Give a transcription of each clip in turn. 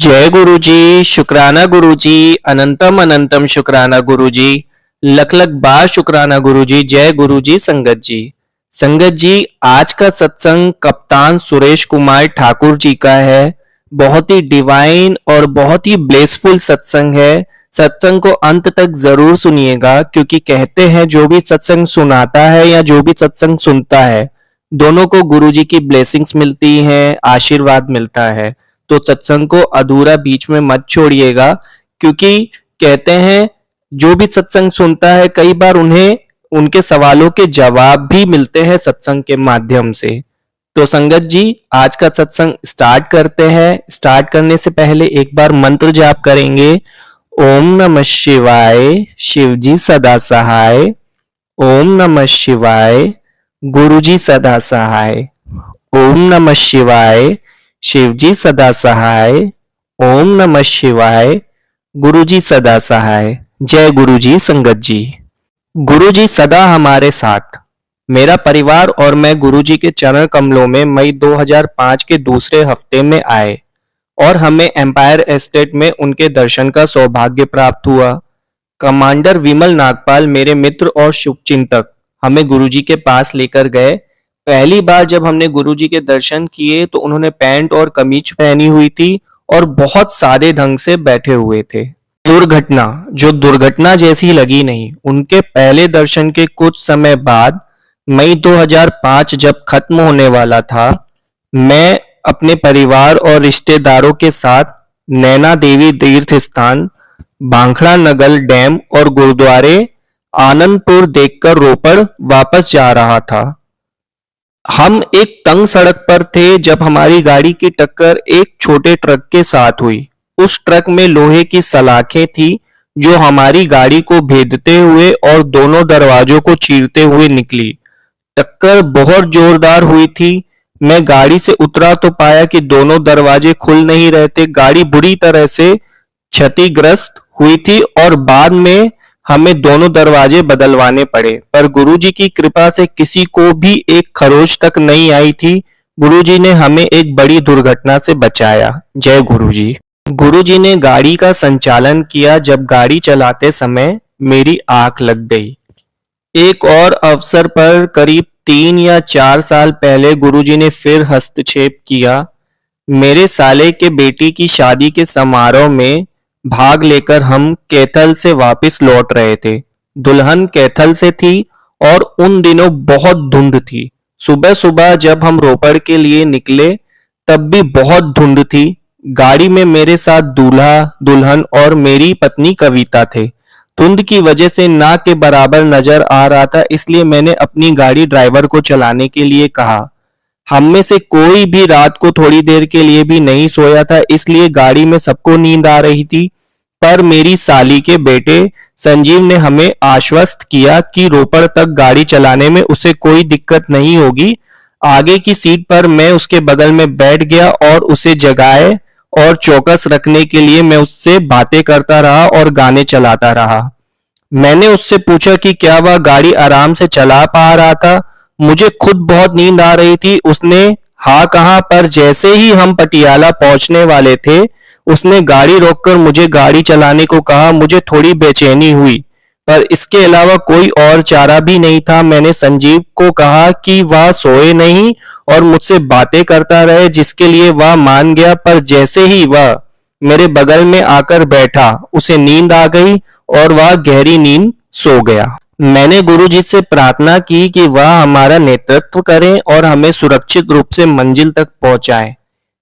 जय गुरु जी, शुक्राना गुरु जी, अनंतम अनंतम शुक्राना गुरु जी, लख लख बार शुक्राना गुरु जी। जय गुरु जी। संगत जी, संगत जी, आज का सत्संग कप्तान सुरेश कुमार ठाकुर जी का है। बहुत ही डिवाइन और बहुत ही ब्लेसफुल सत्संग है। सत्संग को अंत तक जरूर सुनिएगा, क्योंकि कहते हैं जो भी सत्संग सुनाता है या जो भी सत्संग सुनता है, दोनों को गुरु जी की ब्लेसिंग्स मिलती हैं, आशीर्वाद मिलता है। तो सत्संग को अधूरा बीच में मत छोड़िएगा, क्योंकि कहते हैं जो भी सत्संग सुनता है कई बार उन्हें उनके सवालों के जवाब भी मिलते हैं सत्संग के माध्यम से। तो संगत जी, आज का सत्संग स्टार्ट करते हैं। स्टार्ट करने से पहले एक बार मंत्र जाप करेंगे। ओम नमः शिवाय, शिव जी सदा सहाय। ओम नमः शिवाय, गुरु जी सदा सहाय। ओम नमः शिवाय, शिव जी सदा सहाय। ओम नमः शिवाय, गुरु जी सदा सहाय। जय गुरु जी। संगत जी, गुरु जी सदा हमारे साथ। मेरा परिवार और मैं गुरु जी के चरण कमलों में मई 2005 के दूसरे हफ्ते में आए और हमें एम्पायर एस्टेट में उनके दर्शन का सौभाग्य प्राप्त हुआ। कमांडर विमल नागपाल, मेरे मित्र और शुभचिंतक, हमें गुरुजी के पास लेकर गए। पहली बार जब हमने गुरुजी के दर्शन किए तो उन्होंने पैंट और कमीज पहनी हुई थी और बहुत सादे ढंग से बैठे हुए थे। दुर्घटना जो दुर्घटना जैसी लगी नहीं। उनके पहले दर्शन के कुछ समय बाद मई 2005 जब खत्म होने वाला था, मैं अपने परिवार और रिश्तेदारों के साथ नैना देवी तीर्थ स्थान, भांखड़ा नगर डैम और गुरुद्वारे आनंदपुर देखकर रोपड़ वापस जा रहा था। हम एक तंग सड़क पर थे जब हमारी गाड़ी की टक्कर एक छोटे ट्रक के साथ हुई। उस ट्रक में लोहे की सलाखें थी जो हमारी गाड़ी को भेदते हुए और दोनों दरवाजों को चीरते हुए निकली। टक्कर बहुत जोरदार हुई थी। मैं गाड़ी से उतरा तो पाया कि दोनों दरवाजे खुल नहीं रहे थे। गाड़ी बुरी तरह से क्षतिग्रस्त हुई थी और बाद में हमें दोनों दरवाजे बदलवाने पड़े, पर गुरुजी की कृपा से किसी को भी एक खरोच तक नहीं आई थी। गुरुजी ने हमें एक बड़ी दुर्घटना से बचाया। जय गुरुजी। गुरुजी ने गाड़ी का संचालन किया जब गाड़ी चलाते समय मेरी आंख लग गई। एक और अवसर पर करीब 3 या 4 साल पहले गुरुजी ने फिर हस्तक्षेप किया। मेरे साले के बेटी की शादी के समारोह में भाग लेकर हम कैथल से वापस लौट रहे थे। दुल्हन कैथल से थी और उन दिनों बहुत धुंध थी। सुबह सुबह जब हम रोपड़ के लिए निकले तब भी बहुत धुंध थी। गाड़ी में मेरे साथ दूल्हा दुल्हन और मेरी पत्नी कविता थे। धुंध की वजह से ना के बराबर नजर आ रहा था, इसलिए मैंने अपनी गाड़ी ड्राइवर को चलाने के लिए कहा। हम में से कोई भी रात को थोड़ी देर के लिए भी नहीं सोया था, इसलिए गाड़ी में सबको नींद आ रही थी। पर मेरी साली के बेटे संजीव ने हमें आश्वस्त किया कि रोपड़ तक गाड़ी चलाने में उसे कोई दिक्कत नहीं होगी। आगे की सीट पर मैं उसके बगल में बैठ गया और उसे जगाए और चौकस रखने के लिए मैं उससे बातें करता रहा और गाने चलाता रहा। मैंने उससे पूछा कि क्या वह गाड़ी आराम से चला पा रहा था। मुझे खुद बहुत नींद आ रही थी। उसने हाँ कहा, पर जैसे ही हम पटियाला पहुंचने वाले थे उसने गाड़ी रोककर मुझे गाड़ी चलाने को कहा। मुझे थोड़ी बेचैनी हुई, पर इसके अलावा कोई और चारा भी नहीं था। मैंने संजीव को कहा कि वह सोए नहीं और मुझसे बातें करता रहे, जिसके लिए वह मान गया। पर जैसे ही वह मेरे बगल में आकर बैठा उसे नींद आ गई और वह गहरी नींद सो गया। मैंने गुरुजी से प्रार्थना की कि वह हमारा नेतृत्व करें और हमें सुरक्षित रूप से मंजिल तक पहुंचाएं।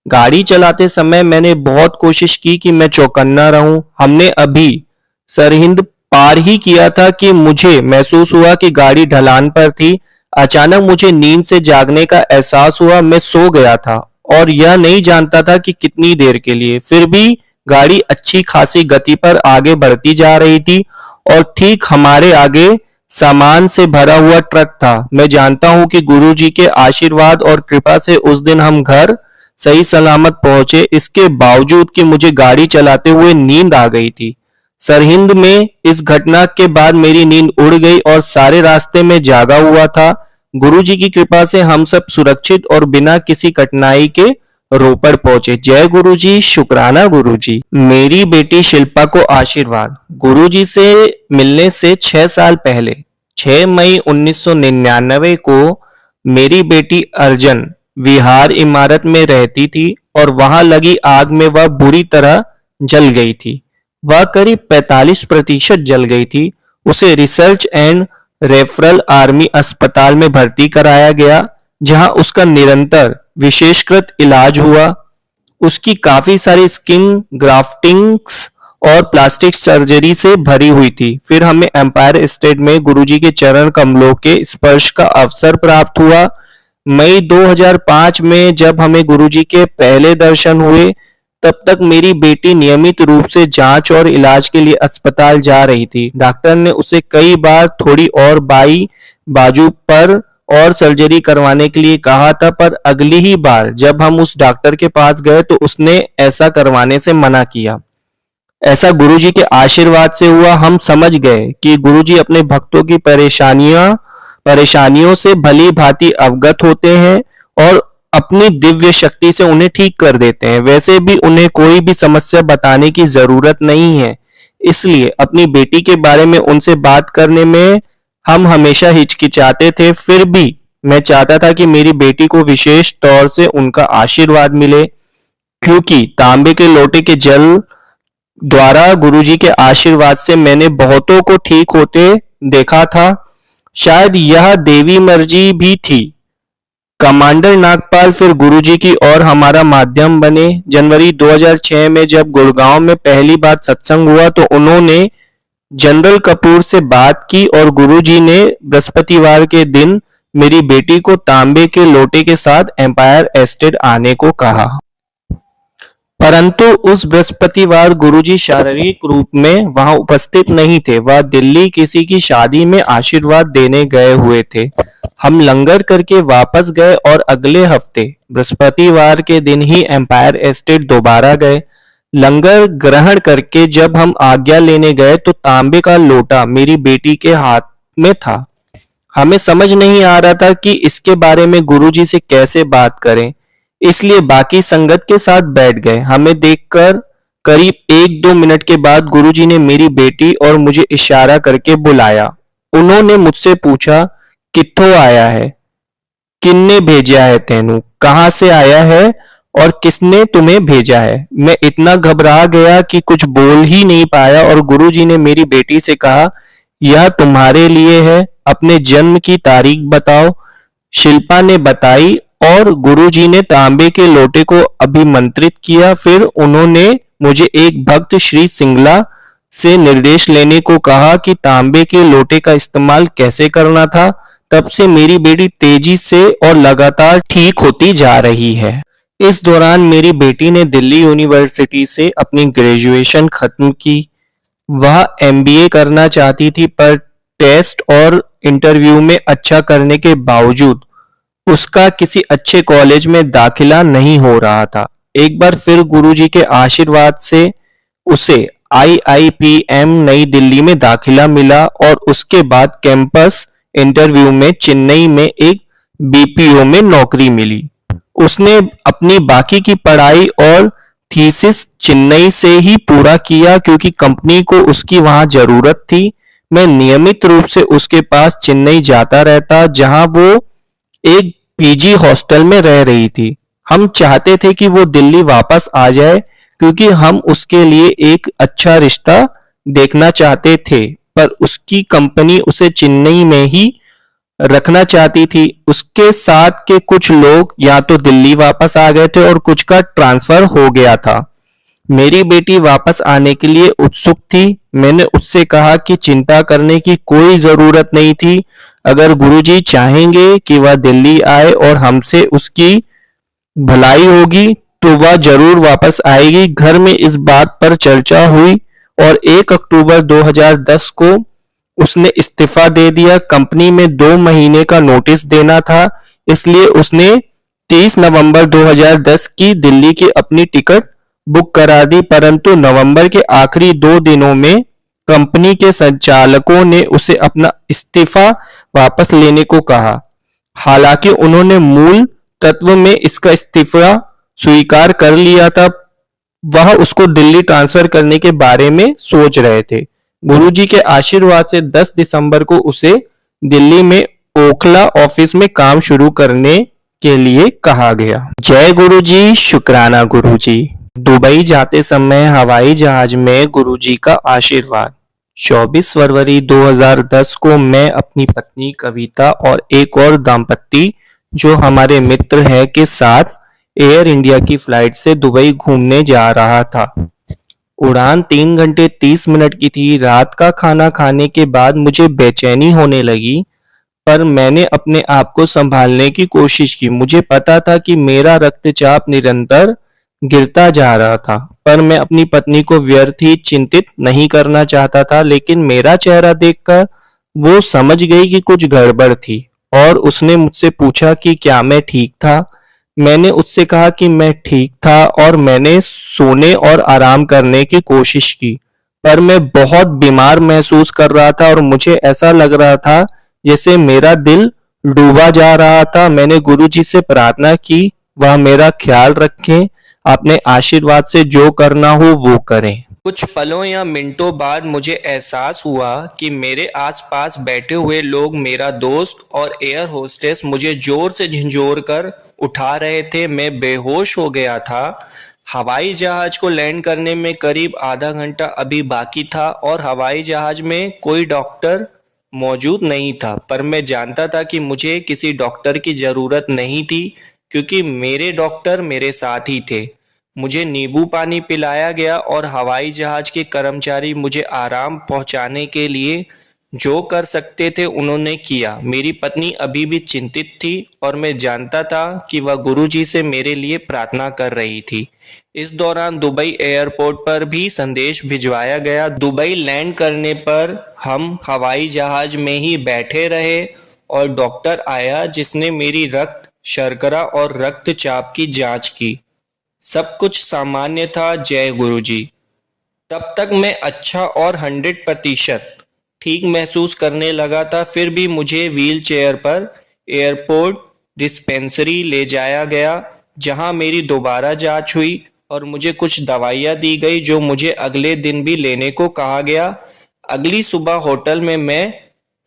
गाड़ी चलाते समय मैंने बहुत कोशिश की कि मैं चौकन्ना रहूं। हमने अभी सरहिंद पार ही किया था कि मुझे महसूस हुआ कि गाड़ी ढलान पर थी। अचानक मुझे नींद से जागने का एहसास हुआ। मैं सो गया था और यह नहीं जानता था कि कितनी देर के लिए। फिर भी गाड़ी अच्छी खासी गति पर आगे बढ़ती जा रही थी और ठीक हमारे आगे सामान से भरा हुआ ट्रक था। मैं जानता हूं कि गुरुजी के आशीर्वाद और कृपा से उस दिन हम घर सही सलामत पहुंचे। इसके बावजूद कि मुझे गाड़ी चलाते हुए नींद आ गई थी। सरहिंद में इस घटना के बाद मेरी नींद उड़ गई और सारे रास्ते में जागा हुआ था। गुरुजी की कृपा से हम सब सुरक्षित और बिना किसी कठिनाई के रोपड़ पहुंचे। जय गुरुजी, शुक्राना गुरुजी। मेरी बेटी शिल्पा को आशीर्वाद। गुरुजी से मिलने से 6 साल पहले 6 मई 1999 को मेरी बेटी अर्जन विहार इमारत में रहती थी और वहां लगी आग में वह बुरी तरह जल गई थी। वह करीब 45% जल गई थी। उसे रिसर्च एंड रेफरल आर्मी अस्पताल में भर्ती कराया गया, जहां उसका निरंतर विशेषकृत इलाज हुआ। उसकी काफी सारी स्किन ग्राफ्टिंग्स और प्लास्टिक सर्जरी से भरी हुई थी। फिर हमें एम्पायर एस्टेट में गुरुजी के चरण कमलों के स्पर्श का अवसर प्राप्त हुआ। मई 2005 में जब हमें गुरुजी के पहले दर्शन हुए, तब तक मेरी बेटी नियमित रूप से जांच और इलाज के लिए अस्पताल जा रही थी। डॉक्टर ने उसे कई बार थोड़ी और बाई बाजू पर और सर्जरी करवाने के लिए कहा था, पर अगली ही बार जब हम उस डॉक्टर के पास गए तो उसने ऐसा करवाने से मना किया। ऐसा गुरुजी के आशीर्वाद से हुआ। हम समझ गए कि गुरुजी अपने भक्तों की परेशानियों से भली भांति अवगत होते हैं और अपनी दिव्य शक्ति से उन्हें ठीक कर देते हैं। वैसे भी उन्हें कोई भी समस्या बताने की जरूरत नहीं है, इसलिए अपनी बेटी के बारे में उनसे बात करने में हम हमेशा हिचकिचाते थे। फिर भी मैं चाहता था कि मेरी बेटी को विशेष तौर से उनका आशीर्वाद मिले, क्योंकि तांबे के लोटे के जल द्वारा गुरुजी के आशीर्वाद से मैंने बहुतों को ठीक होते देखा था। शायद यह देवी मर्जी भी थी। कमांडर नागपाल फिर गुरुजी की और हमारा माध्यम बने। जनवरी 2006 में जब गुड़गांव में पहली बार सत्संग हुआ तो उन्होंने जनरल कपूर से बात की और गुरुजी ने बृहस्पतिवार के दिन मेरी बेटी को तांबे के लोटे के साथ एम्पायर एस्टेट आने को कहा। परंतु उस बृहस्पतिवार गुरुजी शारीरिक रूप में वहां उपस्थित नहीं थे। वह दिल्ली किसी की शादी में आशीर्वाद देने गए हुए थे। हम लंगर करके वापस गए और अगले हफ्ते बृहस्पतिवार के दिन ही एम्पायर एस्टेट दोबारा गए। लंगर ग्रहण करके जब हम आज्ञा लेने गए तो तांबे का लोटा मेरी बेटी के हाथ में था। हमें समझ नहीं आ रहा था कि इसके बारे में गुरुजी से कैसे बात करें, इसलिए बाकी संगत के साथ बैठ गए। हमें देखकर करीब 1-2 मिनट के बाद गुरुजी ने मेरी बेटी और मुझे इशारा करके बुलाया। उन्होंने मुझसे पूछा, कित्थों आया है, किन्ने भेजा है तेनू, कहां से आया है और किसने तुम्हें भेजा है। मैं इतना घबरा गया कि कुछ बोल ही नहीं पाया और गुरुजी ने मेरी बेटी से कहा, यह तुम्हारे लिए है, अपने जन्म की तारीख बताओ। शिल्पा ने बताई और गुरुजी ने तांबे के लोटे को अभिमंत्रित किया। फिर उन्होंने मुझे एक भक्त श्री सिंगला से निर्देश लेने को कहा कि तांबे के लोटे का इस्तेमाल कैसे करना था। तब से मेरी बेटी तेजी से और लगातार ठीक होती जा रही है। इस दौरान मेरी बेटी ने दिल्ली यूनिवर्सिटी से अपनी ग्रेजुएशन खत्म की। वह एमबीए करना चाहती थी, पर टेस्ट और इंटरव्यू में अच्छा करने के बावजूद उसका किसी अच्छे कॉलेज में दाखिला नहीं हो रहा था। एक बार फिर गुरुजी के आशीर्वाद से उसे IIPM नई दिल्ली में दाखिला मिला और उसके बाद कैंपस इंटरव्यू में चेन्नई में एक BPO में नौकरी मिली। उसने अपनी बाकी की पढ़ाई और थीसिस चेन्नई से ही पूरा किया, क्योंकि कंपनी को उसकी वहां जरूरत थी। मैं नियमित रूप से उसके पास चेन्नई जाता रहता, जहां वो एक पीजी हॉस्टल में रह रही थी। हम चाहते थे कि वो दिल्ली वापस आ जाए, क्योंकि हम उसके लिए एक अच्छा रिश्ता देखना चाहते थे, पर उसकी कंपनी उसे चेन्नई में ही रखना चाहती थी। उसके साथ के कुछ लोग या तो दिल्ली वापस आ गए थे और कुछ का ट्रांसफर हो गया था। मेरी बेटी वापस आने के लिए उत्सुक थी। मैंने उससे कहा कि चिंता करने की कोई जरूरत नहीं थी। अगर गुरुजी चाहेंगे कि वह दिल्ली आए और हमसे उसकी भलाई होगी तो वह जरूर वापस आएगी। घर में इस बात पर चर्चा हुई और 1 अक्टूबर 2010 को उसने इस्तीफा दे दिया। कंपनी में 2 महीने का नोटिस देना था, इसलिए उसने 30 नवंबर 2010 की दिल्ली की अपनी टिकट बुक करा दी। परंतु नवंबर के आखिरी 2 दिनों में कंपनी के संचालकों ने उसे अपना इस्तीफा वापस लेने को कहा। हालांकि उन्होंने मूल तत्व में इसका इस्तीफा स्वीकार कर लिया था, वह उसको दिल्ली ट्रांसफर करने के बारे में सोच रहे थे। गुरुजी के आशीर्वाद से 10 दिसंबर को उसे दिल्ली में ओखला ऑफिस में काम शुरू करने के लिए कहा गया। जय गुरुजी, शुक्राना गुरुजी। दुबई जाते समय हवाई जहाज में गुरुजी का आशीर्वाद। 24 फरवरी 2010 को मैं अपनी पत्नी कविता और एक और दंपत्ति जो हमारे मित्र हैं के साथ एयर इंडिया की फ्लाइट से दुबई घूमने जा रहा था। उड़ान 3 घंटे 30 मिनट की थी। रात का खाना खाने के बाद मुझे बेचैनी होने लगी, पर मैंने अपने आप को संभालने की कोशिश की। मुझे पता था कि मेरा रक्तचाप निरंतर गिरता जा रहा था, पर मैं अपनी पत्नी को व्यर्थ ही चिंतित नहीं करना चाहता था। लेकिन मेरा चेहरा देखकर वो समझ गई कि कुछ गड़बड़ थी और उसने मुझसे पूछा कि क्या मैं ठीक था। मैंने उससे कहा कि मैं ठीक था और मैंने सोने और आराम करने की कोशिश की, पर मैं बहुत बीमार महसूस कर रहा था और मुझे ऐसा लग रहा था जैसे मेरा दिल डूबा जा रहा था। मैंने गुरुजी से प्रार्थना की वह मेरा ख्याल रखें, अपने आशीर्वाद से जो करना हो वो करें। कुछ पलों या मिनटों बाद मुझे एहसास हुआ कि मेरे आसपास बैठे हुए लोग, मेरा दोस्त और एयर होस्टेस मुझे जोर से झंझोर कर उठा रहे थे। मैं बेहोश हो गया था। हवाई जहाज को लैंड करने में करीब आधा घंटा अभी बाकी था और हवाई जहाज में कोई डॉक्टर मौजूद नहीं था, पर मैं जानता था कि मुझे किसी डॉक्टर की ज़रूरत नहीं थी क्योंकि मेरे डॉक्टर मेरे साथ ही थे। मुझे नींबू पानी पिलाया गया और हवाई जहाज के कर्मचारी मुझे आराम पहुंचाने के लिए जो कर सकते थे उन्होंने किया। मेरी पत्नी अभी भी चिंतित थी और मैं जानता था कि वह गुरुजी से मेरे लिए प्रार्थना कर रही थी। इस दौरान दुबई एयरपोर्ट पर भी संदेश भिजवाया गया। दुबई लैंड करने पर हम हवाई जहाज में ही बैठे रहे और डॉक्टर आया जिसने मेरी रक्त शर्करा और रक्तचाप की जांच की। सब कुछ सामान्य था। जय गुरुजी। तब तक मैं अच्छा और 100% ठीक महसूस करने लगा था। फिर भी मुझे व्हील चेयर पर एयरपोर्ट डिस्पेंसरी ले जाया गया जहां मेरी दोबारा जांच हुई और मुझे कुछ दवाइयां दी गई जो मुझे अगले दिन भी लेने को कहा गया। अगली सुबह होटल में मैं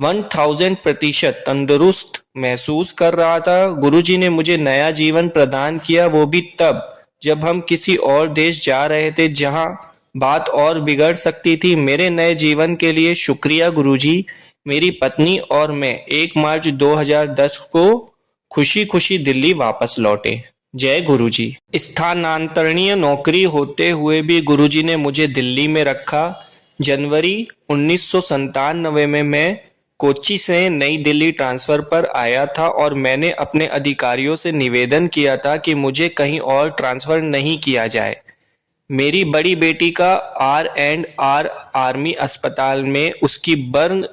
1000% तंदुरुस्त महसूस कर रहा था। गुरुजी ने मुझे नया जीवन प्रदान किया, वो भी तब जब हम किसी और देश जा रहे थे जहां बात और बिगड़ सकती थी। मेरे नए जीवन के लिए शुक्रिया गुरुजी। मेरी पत्नी और मैं 1 मार्च 2010 को खुशी खुशी दिल्ली वापस लौटे। जय गुरुजी। स्थानांतरणीय नौकरी होते हुए भी गुरुजी ने मुझे दिल्ली में रखा। जनवरी 1997 में मैं कोच्चि से नई दिल्ली ट्रांसफर पर आया था और मैंने अपने अधिकारियों से निवेदन किया था कि मुझे कहीं और ट्रांसफर नहीं किया जाए। मेरी बड़ी बेटी का R&R आर्मी अस्पताल में उसकी बर्न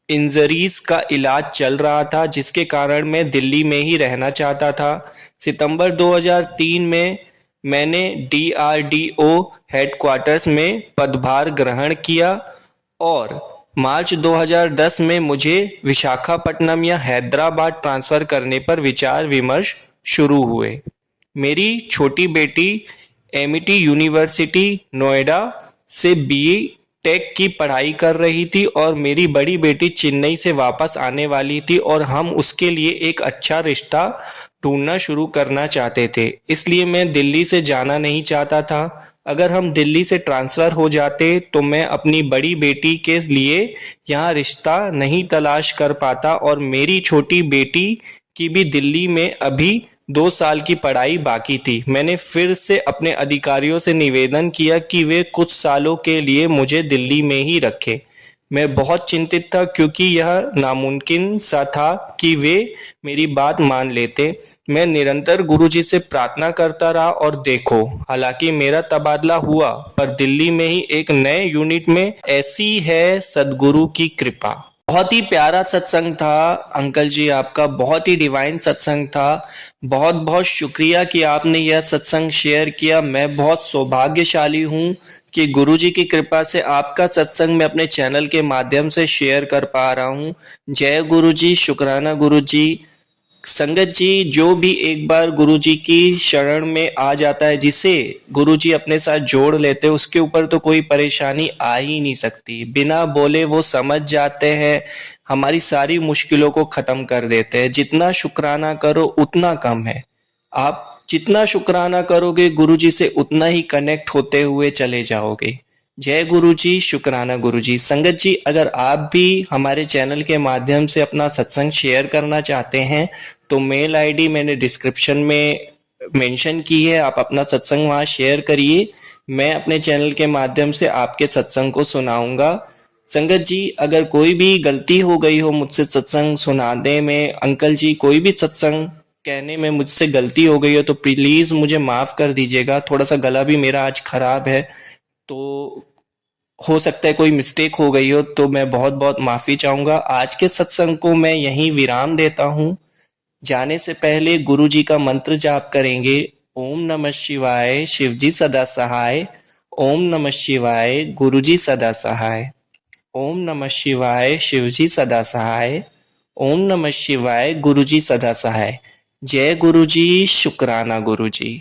इंजरीज का इलाज चल रहा था, जिसके कारण मैं दिल्ली में ही रहना चाहता था। सितंबर 2003 में मैंने DRDO हेडक्वार्टर्स में पदभार ग्रहण किया और मार्च 2010 में मुझे विशाखापट्टनम या हैदराबाद ट्रांसफ़र करने पर विचार विमर्श शुरू हुए। मेरी छोटी बेटी एमिटी यूनिवर्सिटी नोएडा से BE टेक की पढ़ाई कर रही थी और मेरी बड़ी बेटी चेन्नई से वापस आने वाली थी और हम उसके लिए एक अच्छा रिश्ता ढूंढना शुरू करना चाहते थे। इसलिए मैं दिल्ली से जाना नहीं चाहता था। अगर हम दिल्ली से ट्रांसफ़र हो जाते तो मैं अपनी बड़ी बेटी के लिए यहाँ रिश्ता नहीं तलाश कर पाता और मेरी छोटी बेटी की भी दिल्ली में अभी 2 साल की पढ़ाई बाकी थी। मैंने फिर से अपने अधिकारियों से निवेदन किया कि वे कुछ सालों के लिए मुझे दिल्ली में ही रखें। मैं बहुत चिंतित था क्योंकि यह नामुमकिन सा था कि वे मेरी बात मान लेते। मैं निरंतर गुरुजी से प्रार्थना करता रहा और देखो, हालांकि मेरा तबादला हुआ पर दिल्ली में ही एक नए यूनिट में। ऐसी है सदगुरु की कृपा। बहुत ही प्यारा सत्संग था अंकल जी, आपका बहुत ही डिवाइन सत्संग था। बहुत बहुत शुक्रिया कि आपने यह सत्संग शेयर किया। मैं बहुत सौभाग्यशाली हूँ कि गुरुजी की कृपा से आपका सत्संग मैं अपने चैनल के माध्यम से शेयर कर पा रहा हूँ। जय गुरुजी, शुक्राना गुरुजी। संगत जी, जो भी एक बार गुरु जी की शरण में आ जाता है, जिसे गुरु जी अपने साथ जोड़ लेते हैं, उसके ऊपर तो कोई परेशानी आ ही नहीं सकती। बिना बोले वो समझ जाते हैं, हमारी सारी मुश्किलों को खत्म कर देते हैं। जितना शुक्राना करो उतना कम है। आप जितना शुक्राना करोगे गुरु जी से उतना ही कनेक्ट होते हुए चले जाओगे। जय गुरु जी, शुक्राना गुरु जी। संगत जी, अगर आप भी हमारे चैनल के माध्यम से अपना सत्संग शेयर करना चाहते हैं तो मेल आईडी मैंने डिस्क्रिप्शन में मेंशन की है, आप अपना सत्संग वहाँ शेयर करिए। मैं अपने चैनल के माध्यम से आपके सत्संग को सुनाऊंगा। संगत जी, अगर कोई भी गलती हो गई हो मुझसे सत्संग सुनाने में, अंकल जी कोई भी सत्संग कहने में मुझसे गलती हो गई हो तो प्लीज़ मुझे माफ़ कर दीजिएगा। थोड़ा सा गला भी मेरा आज खराब है, तो हो सकता है कोई मिस्टेक हो गई हो, तो मैं बहुत बहुत माफ़ी चाहूँगा। आज के सत्संग को मैं यहीं विराम देता हूँ। जाने से पहले गुरु जी का मंत्र जाप करेंगे। ओम नमः शिवाय, शिव जी सदा सहाय। ओम नमः शिवाय, गुरु जी सदा सहाय। ओम नमः शिवाय, शिव जी सदा सहाय। ओम नमः शिवाय, गुरु जी सदा सहाय। जय गुरु जी, शुक्राना गुरु जी।